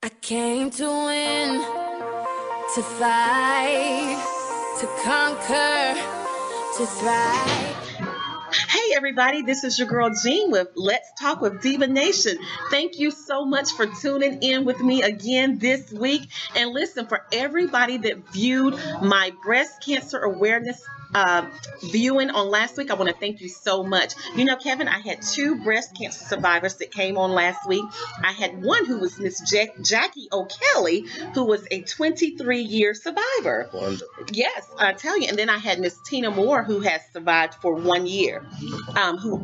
I came to win, to fight, to conquer, to thrive. Hey everybody, this is your girl Jean with Let's Talk with Divanation. Thank you so much for tuning in with me again this week. And listen, for everybody that viewed my breast cancer awareness viewing on last week, I want to thank you so much. You know, Kevin, I had 2 breast cancer survivors that came on last week. I had one who was Miss Jackie O'Kelly, who was a 23-year survivor. Wonderful. Yes, I tell you. And then I had Miss Tina Moore, who has survived for 1 year, who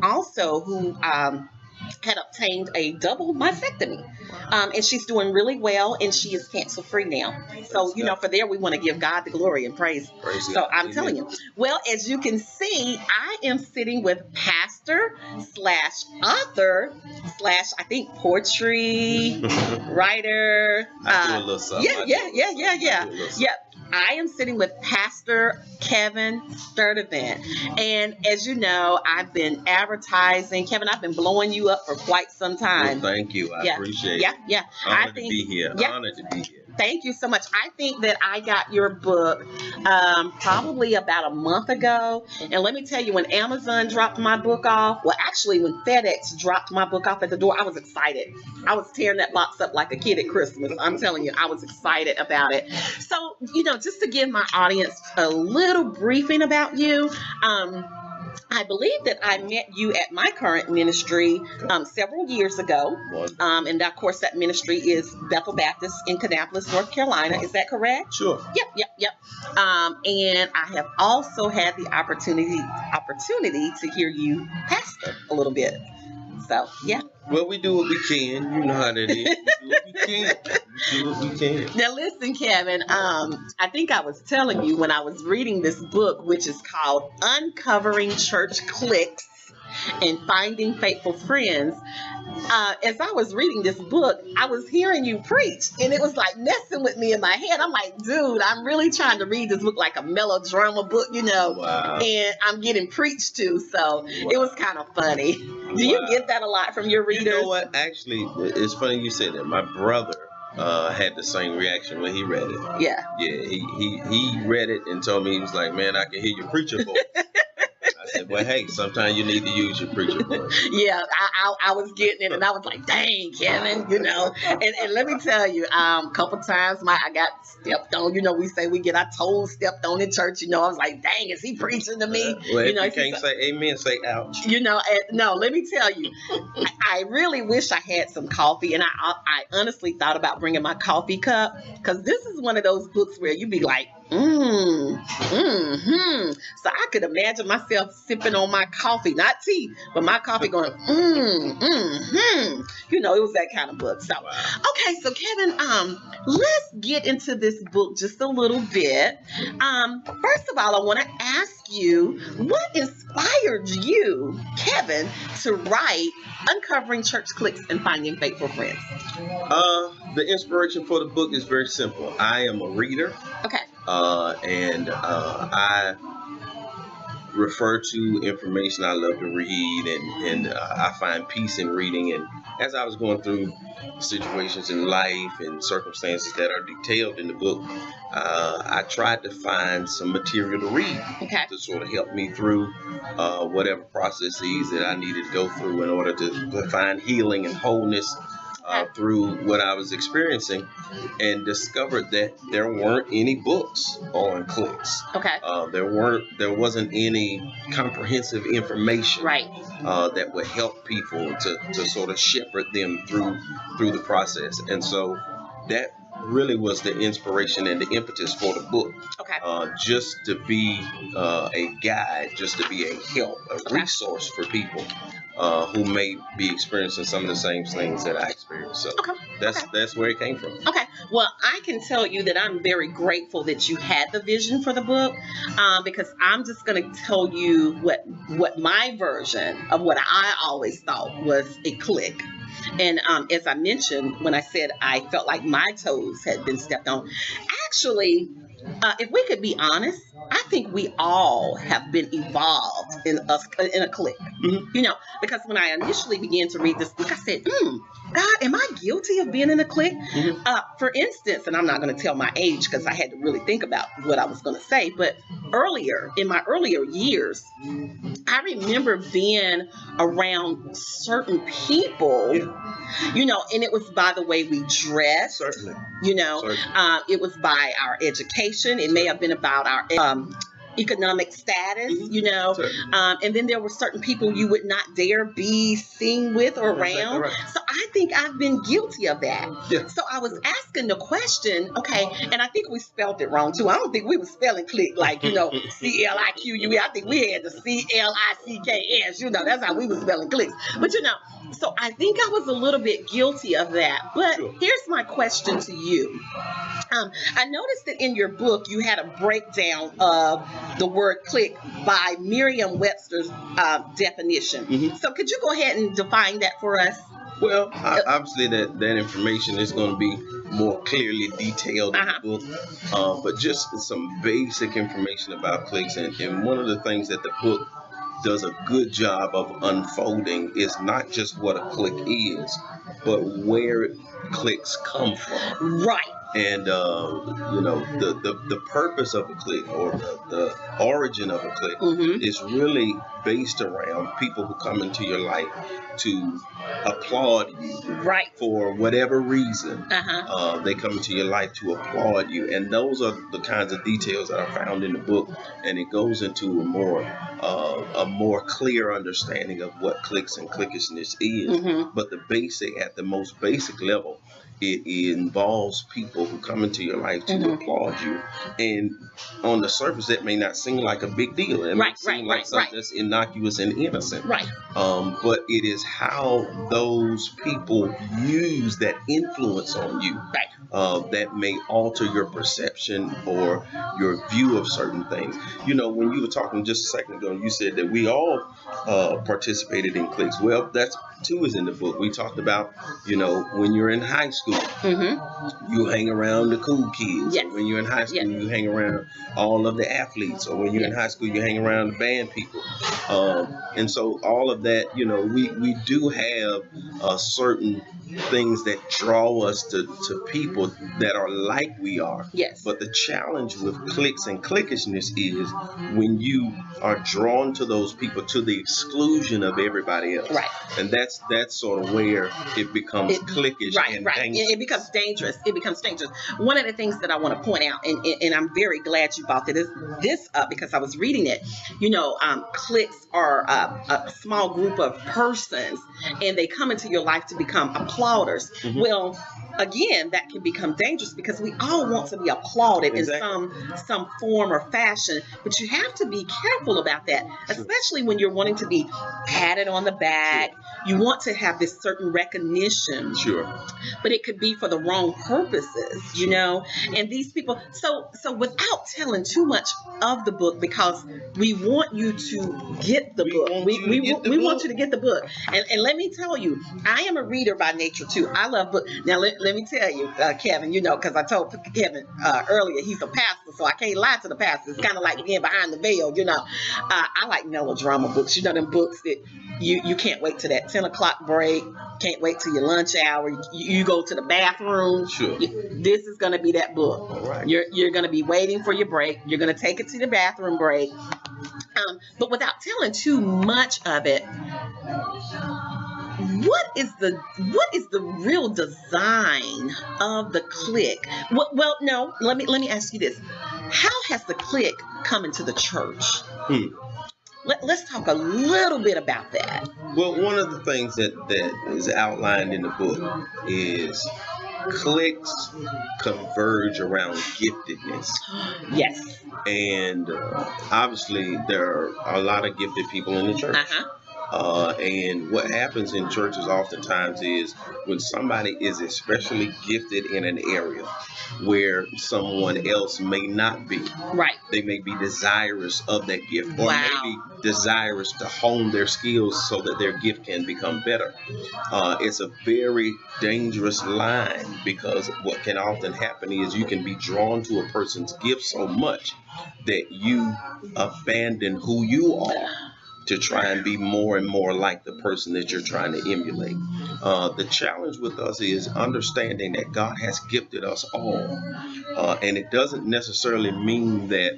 had obtained a double mastectomy. And she's doing really well, and she is cancer free now. So, you know, for there, we want to give God the glory and praise. So I'm telling you. Well, as you can see, I am sitting with pastor / author / I think poetry writer. I do a little something. Yeah. I am sitting with Pastor Kevin Sturdivant. And as you know, I've been advertising. Kevin, I've been blowing you up for quite some time. Well, thank you. I appreciate it. Yeah. Honored to be here. Honored to be here. Thank you so much. I think that I got your book probably about a month ago. And let me tell you, when Amazon dropped my book off, well, actually, when FedEx dropped my book off at the door, I was excited. I was tearing that box up like a kid at Christmas. I'm telling you, I was excited about it. So, you know, just to give my audience a little briefing about you, I believe that I met you at my current ministry several years ago. And of course, that ministry is Bethel Baptist in Kannapolis, North Carolina. Is that correct? Sure. Yep. And I have also had the opportunity to hear you pastor a little bit. So, yeah. Well, we do what we can. You know how that is. We do what we can. Now, listen, Kevin, I think I was telling you when I was reading this book, which is called Uncovering Church Cliques and Finding Faithful Friends. As I was reading this book, I was hearing you preach, and it was like messing with me in my head. I'm like, dude, I'm really trying to read this book like a melodrama book, you know, Wow. And I'm getting preached to, so It was kind of funny. Do you get that a lot from your readers? You know what? Actually, it's funny you said that. My brother had the same reaction when he read it. Yeah. He read it and told me, he was like, man, I can hear your preacher voice. I said, well, hey, sometimes you need to use your preacher voice. Yeah, I was getting it, and I was like, dang, Kevin, you know. And let me tell you, a couple times I got stepped on. You know, we say we get our toes stepped on in church. You know, I was like, dang, is he preaching to me? Well, you know, if you can't say amen, say ouch. You know, no, let me tell you, I really wish I had some coffee, and I honestly thought about bringing my coffee cup, because this is one of those books where you be like, So I could imagine myself sipping on my coffee, not tea, but my coffee going, You know, it was that kind of book. So, okay, so Kevin, let's get into this book just a little bit. First of all, I want to ask you, what inspired you, Kevin, to write Uncovering Church Cliques and Finding Faithful Friends? The inspiration for the book is very simple. I am a reader. Okay. And I refer to information I love to read, and I find peace in reading. And as I was going through situations in life and circumstances that are detailed in the book, I tried to find some material to read to sort of help me through whatever processes that I needed to go through in order to find healing and wholeness through what I was experiencing, and discovered that there weren't any books on cliques. Okay. There wasn't any comprehensive information that would help people to sort of shepherd them through the process. And so that really was the inspiration and the impetus for the book. Okay. Just to be a guide, just to be a help, a resource for people who may be experiencing some of the same things that I experienced. So that's where it came from. Okay. Well, I can tell you that I'm very grateful that you had the vision for the book, because I'm just going to tell you what my version of what I always thought was a clique. And as I mentioned, when I said I felt like my toes had been stepped on, actually, if we could be honest, I think we all have been evolved in a clique. You know, because when I initially began to read this book, I said, God, am I guilty of being in a clique? For instance, and I'm not going to tell my age because I had to really think about what I was going to say, but in my earlier years, I remember being around certain people, you know, and it was by the way we dressed. Certainly. You know, it was by our education. It may have been about our economic status, you know, and then there were certain people you would not dare be seen with or around. Right. So I think I've been guilty of that. Yeah. So I was asking the question, okay, and I think we spelled it wrong too. I don't think we were spelling clique like, you know, C-L-I-Q-U-E. I think we had the C-L-I-C-K-S, you know, that's how we were spelling cliques. But you know, so I think I was a little bit guilty of that. But here's my question to you. I noticed that in your book you had a breakdown of the word clique by Merriam-Webster's definition. So could you go ahead and define that for us? Well, obviously that information is going to be more clearly detailed in the book, but just some basic information about cliques. And one of the things that the book does a good job of unfolding is not just what a clique is, but where cliques come from. Right. And you know, the purpose of a clique, or the origin of a clique, is really based around people who come into your life to applaud you, right, for whatever reason. They come into your life to applaud you, and those are the kinds of details that are found in the book, and it goes into a more clear understanding of what cliques and cliquishness is. But at the most basic level, it involves people who come into your life to applaud you, and on the surface that may not seem like a big deal. It may seem like something that's innocuous and innocent. Right. But it is how those people use that influence on you, that may alter your perception or your view of certain things. You know, when you were talking just a second ago, you said that we all participated in cliques. Well, that's too is in the book. We talked about, you know, when you're in high school, you hang around the cool kids. Yes. When you're in high school, you hang around all of the athletes. Or when you're in high school, you hang around the band people. And so all of that, you know, we do have certain things that draw us to people that are like we are. Yes. But the challenge with cliques and cliquishness is when you are drawn to those people to the exclusion of everybody else. Right. And that's sort of where it becomes cliquish and dangerous. It becomes dangerous. It becomes dangerous. One of the things that I want to point out, and I'm very glad you brought this up because I was reading it. You know, cliques are a small group of persons, and they come into your life to become applauders. Well, again, that can become dangerous because we all want to be applauded in some form or fashion, but you have to be careful about that, especially when you're wanting to be patted on the back. You want to have this certain recognition, but it could be for the wrong purposes, you know. And these people, so without telling too much of the book, because we want you to get the book. We want you to get the book. And let me tell you, I am a reader by nature too. I love books. Now let me tell you, Kevin, you know, because I told Kevin earlier, he's a pastor, so I can't lie to the pastor. It's kind of like being behind the veil, you know. I like melodrama books, you know, them books that you can't wait till that 10 o'clock break, can't wait till your lunch hour, you go to the bathroom. This is going to be that book. All right. You're going to be waiting for your break. You're going to take it to the bathroom break. But without telling too much of it, what is the real design of the clique? Well, no, let me ask you this. How has the clique come into the church? Let's talk a little bit about that. Well, one of the things that is outlined in the book is cliques converge around giftedness. Yes. And obviously there are a lot of gifted people in the church. And what happens in churches oftentimes is when somebody is especially gifted in an area where someone else may not be, Right. they may be desirous of that gift, or Wow. maybe desirous to hone their skills so that their gift can become better. It's a very dangerous line, because what can often happen is you can be drawn to a person's gift so much that you abandon who you are to try and be more and more like the person that you're trying to emulate. The challenge with us is understanding that God has gifted us all. And it doesn't necessarily mean that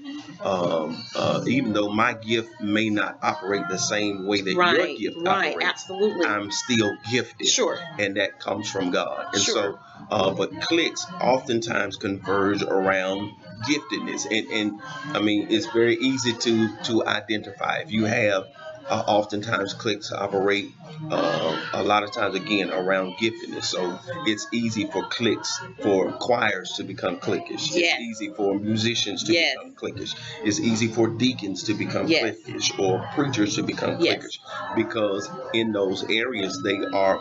even though my gift may not operate the same way that your gift operates, absolutely. I'm still gifted. Sure. And that comes from God. And Sure. but cliques oftentimes converge around giftedness. And I mean, it's very easy to identify. If you have oftentimes cliques operate a lot of times again around giftedness, so it's easy for cliques, for choirs to become cliquish. Yes. It's easy for musicians to Yes. become cliquish. It's easy for deacons to become Yes. cliquish, or preachers to become Yes. cliquish, because in those areas they are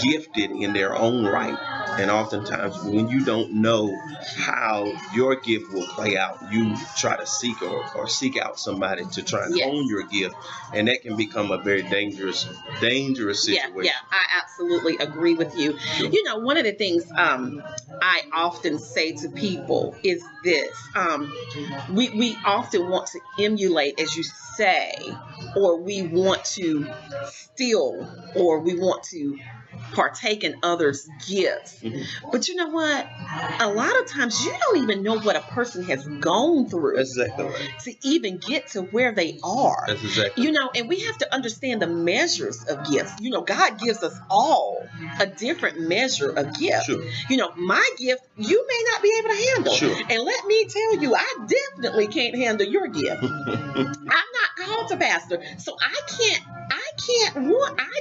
gifted in their own right. And oftentimes when you don't know how your gift will play out, you try to seek or seek out somebody to try and Yes. own your gift, and that can become a very dangerous situation. Yeah, I absolutely agree with you. Sure. You know, one of the things I often say to people is this: we often want to emulate, as you say, or we want to steal, or we want to partake in others' gifts. Mm-hmm. But you know what? A lot of times you don't even know what a person has gone through That's exactly right. to even get to where they are. That's exactly You know, and we have to understand the measures of gifts. You know, God gives us all a different measure of gift. Sure. You know, my gift you may not be able to handle. Sure. And let me tell you, I definitely can't handle your gift. I'm not called to pastor, so I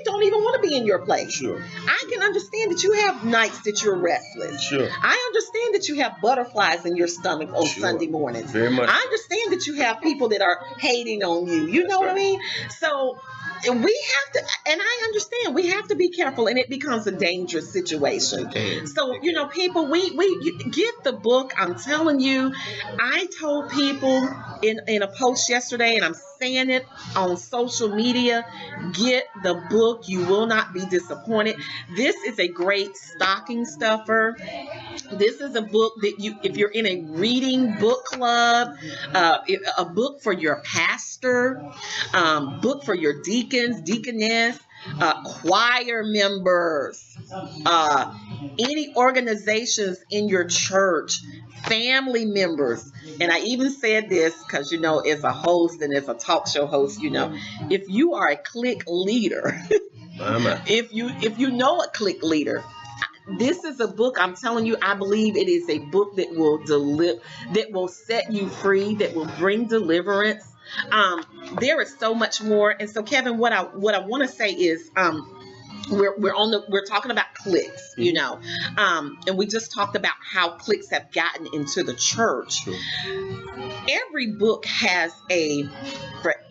don't even want to be in your place. Sure. I can understand that you have nights that you're restless. Sure. I understand that you have butterflies in your stomach on Sure. Sunday mornings. Very much. I understand that you have people that are hating on you. You know what I mean? So we have to, and I understand, we have to be careful, and it becomes a dangerous situation. So, you know, people, you get the book. I'm telling you, I told people in a post yesterday, and I'm saying it on social media, get the book. You will not be disappointed. This is a great stocking stuffer. This is a book that if you're in a reading book club, a book for your pastor, book for your deacons, deaconess, choir members, any organizations in your church, family members. And I even said this because, you know, as a host and as a talk show host, you know, if you are a clique leader, if you know a clique leader, this is a book, I'm telling you, I believe it is a book that will set you free, that will bring deliverance. There is so much more. And so, Kevin, what I want to say is, we're talking about cliques, you know, and we just talked about how cliques have gotten into the church. Sure. Every book has a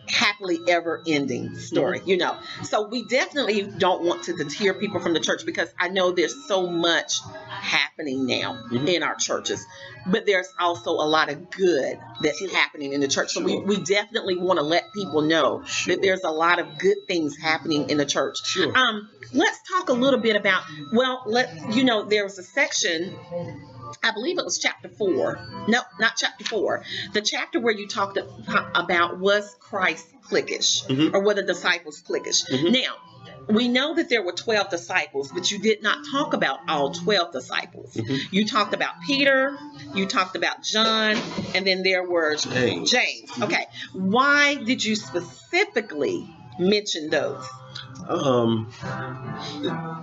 happily ever ending story, you know. So we definitely don't want to deter people from the church, because I know there's so much happening now in our churches, but there's also a lot of good that's happening in the church. So we definitely want to let people know that there's a lot of good things happening in the church. Sure. Let's talk a little bit about, there was a section, I believe it was chapter 4. No, not chapter 4. The chapter where you talked about, was Christ cliquish, or were the disciples cliquish? Now, we know that there were 12 disciples, but you did not talk about all 12 disciples. You talked about Peter, you talked about John, and then there were James. Okay. Why did you specifically mention those?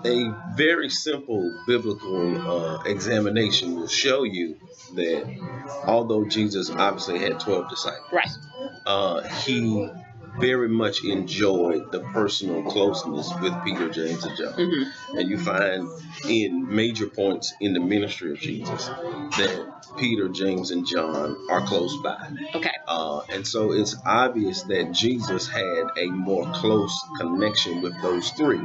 A very simple biblical examination will show you that although Jesus obviously had 12 disciples, right, he very much enjoyed the personal closeness with Peter, James, and John. And you find in major points in the ministry of Jesus that Peter, James, and John are close by. Okay. And so it's obvious that Jesus had a more close connection with those three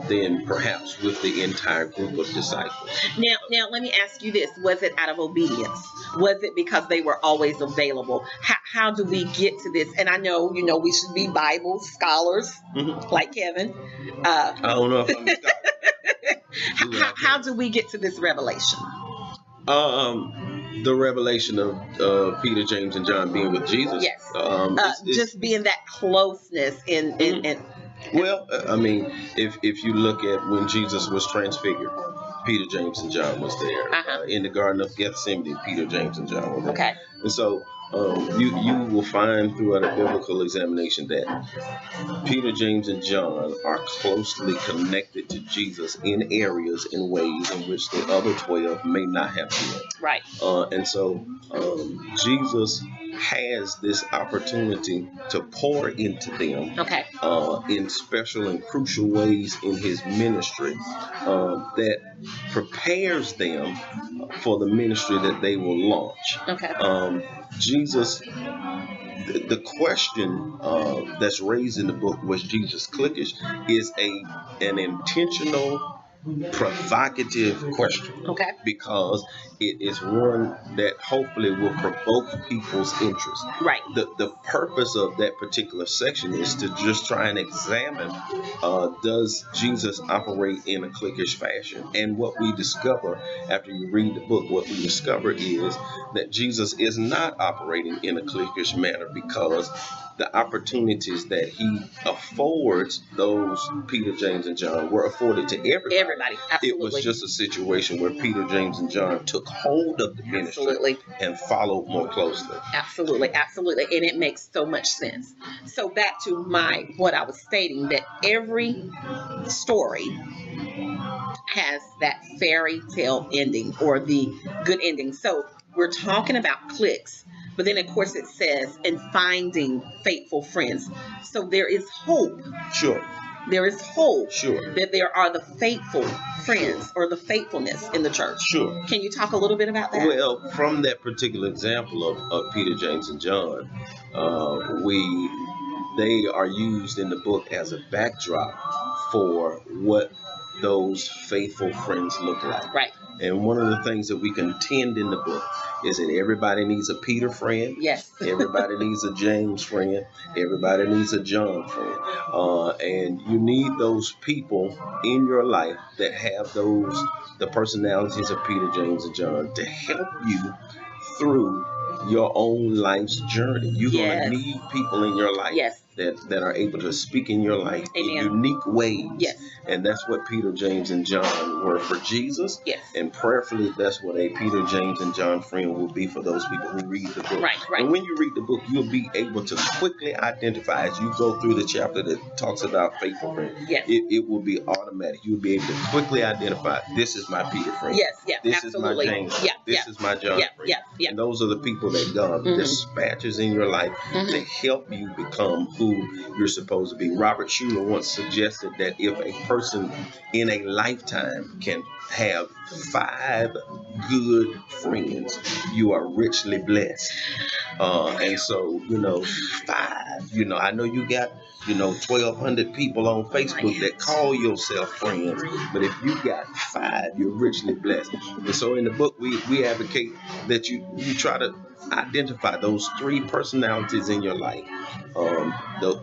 than perhaps with the entire group of disciples. Now, let me ask you this. Was it out of obedience? Was it because they were always available? How do we get to this? And I know, we should be Bible scholars like Kevin. I don't know if I'm a scholar. How do we get to this revelation? The revelation of Peter, James, and John being with Jesus. Yes. It's just being that closeness in well, I mean, if you look at when Jesus was transfigured, Peter, James, and John was there. In the Garden of Gethsemane, Peter, James, and John were there. Okay. And so you will find throughout a biblical examination that Peter, James, and John are closely connected to Jesus in areas, in ways in which the other 12 may not have been. Right. And so Jesus has this opportunity to pour into them in special and crucial ways in his ministry that prepares them for the ministry that they will launch. Okay. Jesus, the question that's raised in the book, was Jesus cliquish, is an intentional, provocative question. Okay. Because it is one that hopefully will provoke people's interest. Right. The purpose of that particular section is to just try and examine, does Jesus operate in a cliquish fashion? And what we discover after you read the book, what we discover is that Jesus is not operating in a cliquish manner, because the opportunities that he affords those Peter, James, and John were afforded to everybody. Absolutely. It was just a situation where Peter, James, and John took hold of the ministry and followed more closely. Absolutely. And it makes so much sense. So back to what I was stating, that every story has that fairy tale ending or the good ending. So we're talking about cliques. But then, of course, it says, and finding faithful friends. So there is hope. Sure. There is hope. Sure. That there are the faithful friends or the faithfulness in the church. Sure. Can you talk a little bit about that? Well, from that particular example of Peter, James, and John, they are used in the book as a backdrop for what those faithful friends look like. Right. And one of the things that we contend in the book is that everybody needs a Peter friend. Yes. Everybody needs a James friend. Everybody needs a John friend. And you need those people in your life that have the personalities of Peter, James, and John to help you through your own life's journey. You're going to need people in your life that are able to speak in your life in unique ways. Yes. And that's what Peter, James, and John were for Jesus. Yes. And prayerfully, that's what a Peter, James, and John friend will be for those people who read the book. Right. And when you read the book, you'll be able to quickly identify, as you go through the chapter that talks about faithful friends, it will be automatic. You'll be able to quickly identify, this is my Peter friend. Yes, this absolutely. is my James friend. This is my John friend. And those are the people that God dispatches in your life to help you become who you're supposed to be. Robert Schuller once suggested that if a person in a lifetime can have 5 good friends, you are richly blessed. And so, 5, I know you got 1,200 people on Facebook that call yourself friends, but if you got 5, you're richly blessed. And so in the book, we advocate that you try to identify those 3 personalities in your life,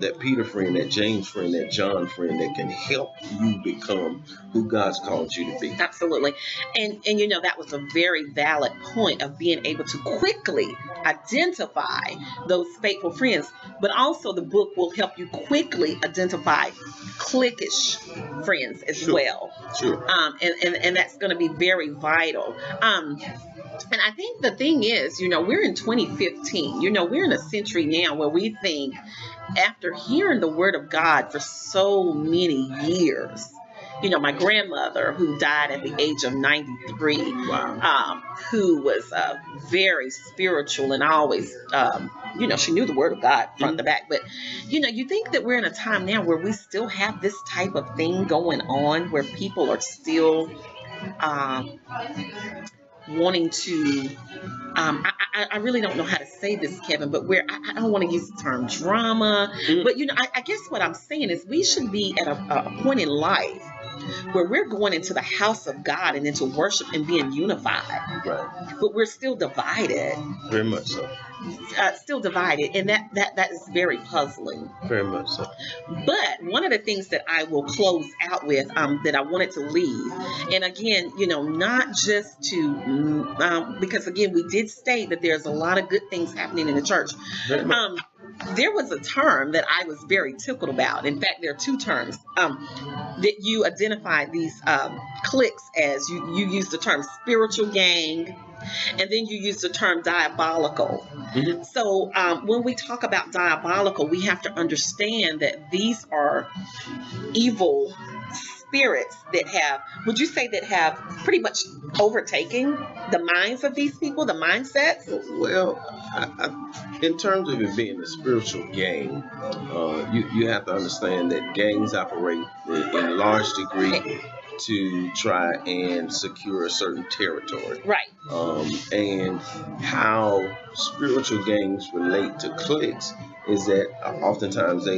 that Peter friend, that James friend, that John friend, that can help you become who God's called you to be. Absolutely. And that was a very valid point of being able to quickly identify those faithful friends, but also the book will help you quickly identify cliquish friends as well. Sure. And that's going to be very vital. And I think the thing is, we're in 2015. We're in a century now where we think, after hearing the word of God for so many years, my grandmother who died at the age of 93, Wow. who was very spiritual and always, she knew the word of God front to back. But, you think that we're in a time now where we still have this type of thing going on, where people are still wanting to, I really don't know how to say this, Kevin, but where I don't want to use the term drama, but I guess what I'm saying is we should be at a point in life where we're going into the house of God and into worship and being unified, Right. but we're still divided. Very much so. Still divided, and that is very puzzling. Very much so. But one of the things that I will close out with, that I wanted to leave, and again, not just to, because again, we did state that there's a lot of good things happening in the church. There was a term that I was very tickled about. In fact, there are two terms that you identified these cliques as. You used the term spiritual gang, and then you use the term diabolical. Mm-hmm. So when we talk about diabolical, we have to understand that these are evil spirits that have, would you say, that have pretty much overtaken the minds of these people, the mindsets? Well, in terms of it being a spiritual gang, you have to understand that gangs operate in large degree to try and secure a certain territory. Right. And how spiritual gangs relate to cliques is that oftentimes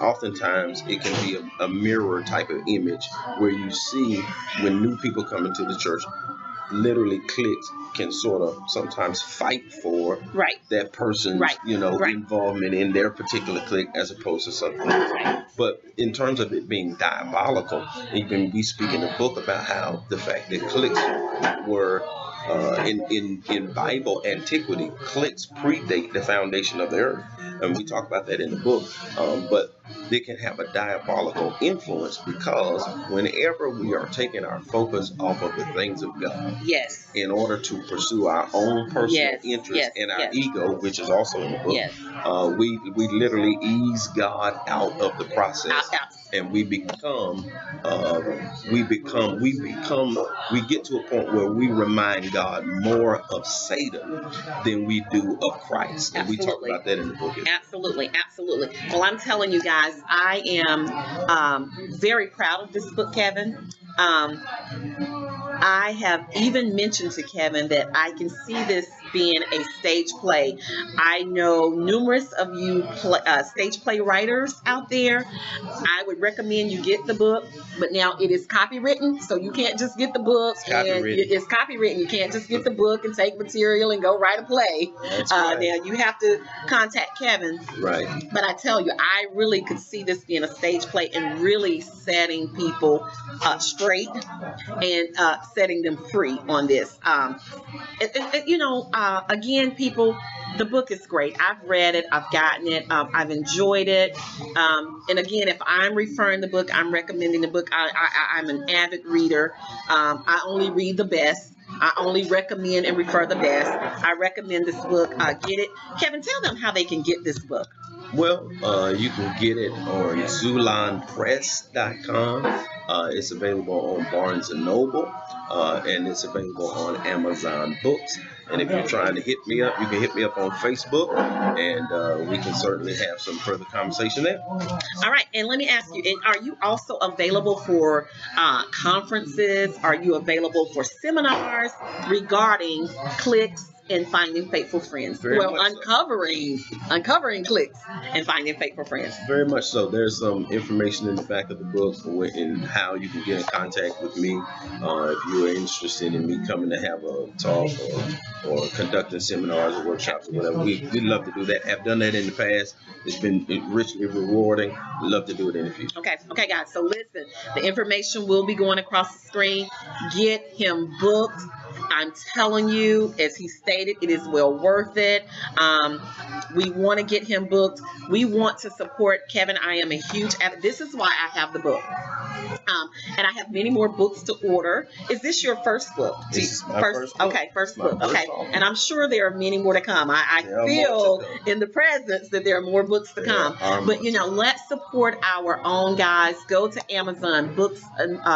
oftentimes it can be a mirror type of image where you see when new people come into the church, literally cliques can sort of sometimes fight for that person's involvement in their particular clique as opposed to something else. But in terms of it being diabolical, even we speak in the book about how the fact that cliques were in Bible antiquity, cliques predate the foundation of the earth, and we talk about that in the book. But they can have a diabolical influence because whenever we are taking our focus off of the things of God, in order to pursue our own personal interest and our ego, which is also in the book, we literally ease God out of the process. And we get to a point where we remind God more of Satan than we do of Christ. And we talk about that in the book. Absolutely. Well, I'm telling you guys, I am very proud of this book, Kevin. I have even mentioned to Kevin that I can see this being a stage play. I know numerous of you stage play writers out there. I would recommend you get the book, but now it is copywritten, so you can't just get the book. It's copywritten. You can't just get the book and take material and go write a play. That's right. Now you have to contact Kevin. Right. But I tell you, I really could see this being a stage play and really setting people straight and setting them free on this. Again, people, the book is great. I've read it. I've gotten it. I've enjoyed it. And again, if I'm referring the book, I'm recommending the book. I'm an avid reader. I only read the best. I only recommend and refer the best. I recommend this book. Get it. Kevin, tell them how they can get this book. Well, you can get it on ZulanPress.com. It's available on Barnes & Noble, and it's available on Amazon Books. And if you're trying to hit me up, you can hit me up on Facebook, and we can certainly have some further conversation there. All right, and let me ask you, and are you also available for conferences? Are you available for seminars regarding cliques and finding faithful friends? Uncovering cliques and finding faithful friends. Very much so. There's some information in the back of the book in how you can get in contact with me if you're interested in me coming to have a talk or conducting seminars or workshops or whatever. We'd love to do that. I've done that in the past. It's been richly rewarding. We'd love to do it in the future. Okay, guys. So listen, the information will be going across the screen. Get him booked. I'm telling you, as he stated, it is well worth it. We want to get him booked. We want to support Kevin. I am a huge advocate. This is why I have the book. And I have many more books to order. Is this your first book? This is my first book. Okay, first My book. first Okay, author. and I'm sure there are many more to come. I There are feel more to come. in the presence that there are more books to There come. are more But you know, let's support our own guys. Go to Amazon, Books,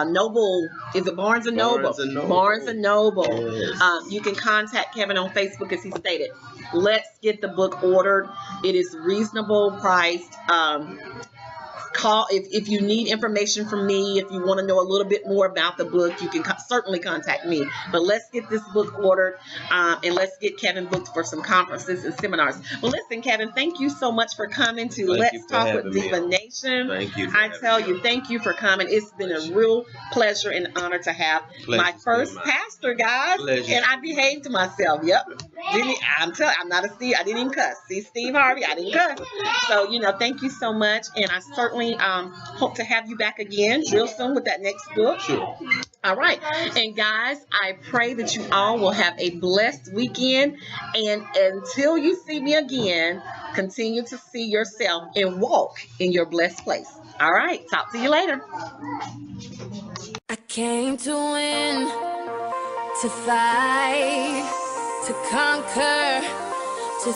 Noble. Is it Barnes and Noble? Barnes and Noble. Barnes and Noble. Yes. You can contact Kevin on Facebook, as he stated. Let's get the book ordered. It is reasonable priced. Call if you need information from me. If you want to know a little bit more about the book, you can certainly contact me. But let's get this book ordered, and let's get Kevin booked for some conferences and seminars. Well, listen, Kevin, thank you so much for coming to Let's Talk with Divanation. Thank you. I tell you, thank you for coming. It's been a real pleasure and honor to have my first pastor, guys. Pleasure. And I behaved to myself. Yep. I'm not a Steve. I didn't even cuss. See, Steve Harvey, I didn't cuss. So, you know, thank you so much. And I certainly hope to have you back again real soon with that next book. Sure. All right. And guys, I pray that you all will have a blessed weekend. And until you see me again, continue to see yourself and walk in your blessed place. All right. Talk to you later. I came to win, to fight, to conquer.